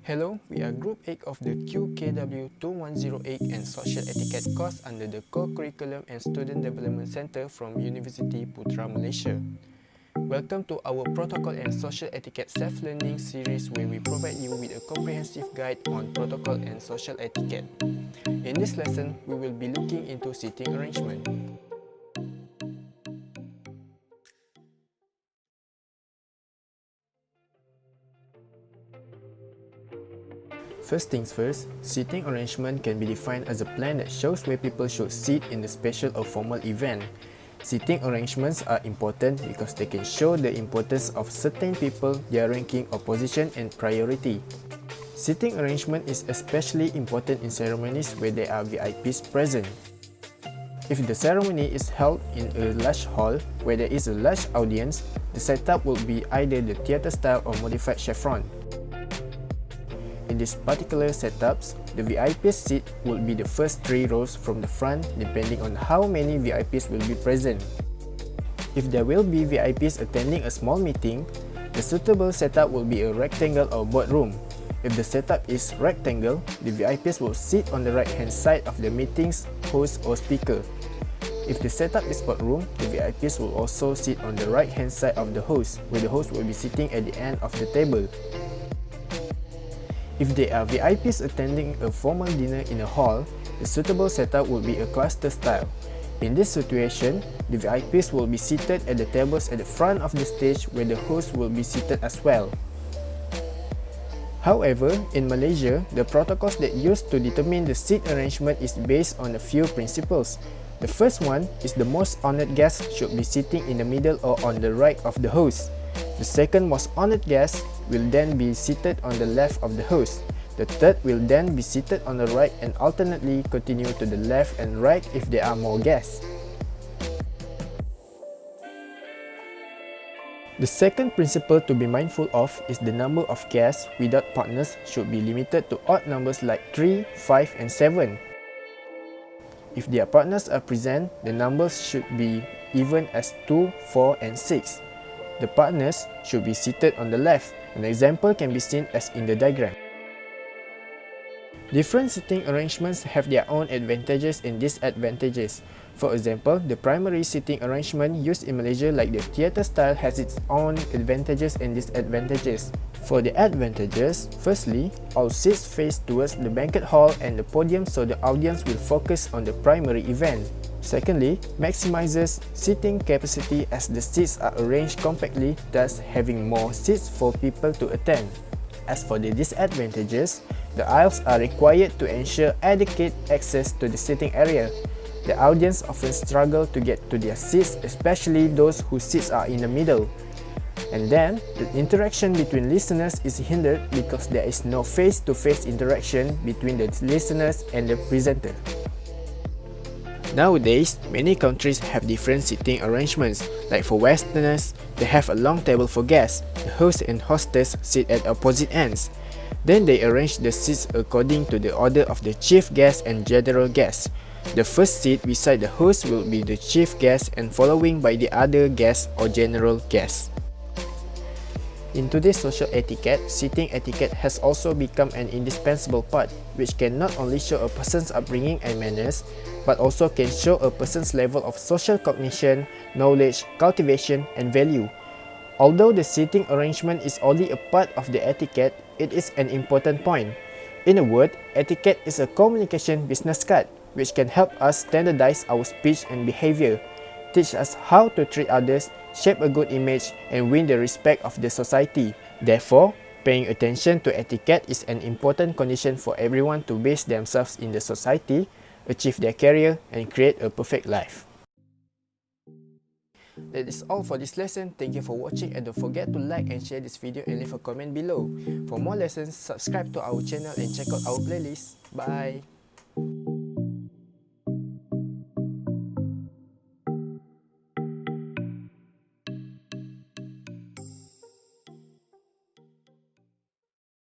Hello, we are Group 8 of the QKW 2108 and Social Etiquette course under the Co-Curriculum and Student Development Center from University Putra Malaysia. Welcome to our Protocol and Social Etiquette Self-Learning series where we provide you with a comprehensive guide on protocol and social etiquette. In this lesson, we will be looking into seating arrangement. First things first, seating arrangement can be defined as a plan that shows where people should sit in a special or formal event. Seating arrangements are important because they can show the importance of certain people, their ranking or position and priority. Seating arrangement is especially important in ceremonies where there are VIPs present. If the ceremony is held in a large hall where there is a large audience, the setup will be either the theatre style or modified chiffon. In these particular setups, the VIP seat will be the first 3 rows from the front depending on how many VIPs will be present. If there will be VIPs attending a small meeting, the suitable setup will be a rectangle or boardroom. If the setup is rectangle, the VIPs will sit on the right hand side of the meeting's host or speaker. If the setup is boardroom, the VIPs will also sit on the right hand side of the host, where the host will be sitting at the end of the table. If there are VIPs attending a formal dinner in a hall, the suitable setup will be a cluster style. In this situation, the VIPs will be seated at the tables at the front of the stage where the host will be seated as well. However, in Malaysia, the protocols that used to determine the seat arrangement is based on a few principles. The first one is the most honoured guest should be sitting in the middle or on the right of the host. The second most honoured guest will then be seated on the left of the host. The third will then be seated on the right and alternately continue to the left and right if there are more guests. The second principle to be mindful of is the number of guests without partners should be limited to odd numbers like 3, 5 and 7. If their partners are present, the numbers should be even as 2, 4 and 6. The partners should be seated on the left. An example can be seen as in the diagram. Different seating arrangements have their own advantages and disadvantages. For example, the primary seating arrangement used in Malaysia like the theatre style has its own advantages and disadvantages. For the advantages, firstly, all seats face towards the banquet hall and the podium so the audience will focus on the primary event. Secondly, maximizes seating capacity as the seats are arranged compactly, thus having more seats for people to attend. As for the disadvantages, the aisles are required to ensure adequate access to the seating area. The audience often struggle to get to their seats, especially those whose seats are in the middle. And then, the interaction between listeners is hindered because there is no face-to-face interaction between the listeners and the presenter. Nowadays, many countries have different seating arrangements. Like for Westerners, they have a long table for guests. The host and hostess sit at opposite ends. Then they arrange the seats according to the order of the chief guest and general guest. The first seat beside the host will be the chief guest and following by the other guests or general guests. In today's social etiquette, seating etiquette has also become an indispensable part, which can not only show a person's upbringing and manners, but also can show a person's level of social cognition, knowledge, cultivation, and value. Although the seating arrangement is only a part of the etiquette, it is an important point. In a word, etiquette is a communication business card, which can help us standardize our speech and behavior, teach us how to treat others, shape a good image, and win the respect of the society. Therefore, paying attention to etiquette is an important condition for everyone to base themselves in the society, achieve their career, and create a perfect life. That is all for this lesson. Thank you for watching and don't forget to like and share this video and leave a comment below. For more lessons, subscribe to our channel and check out our playlist. Bye!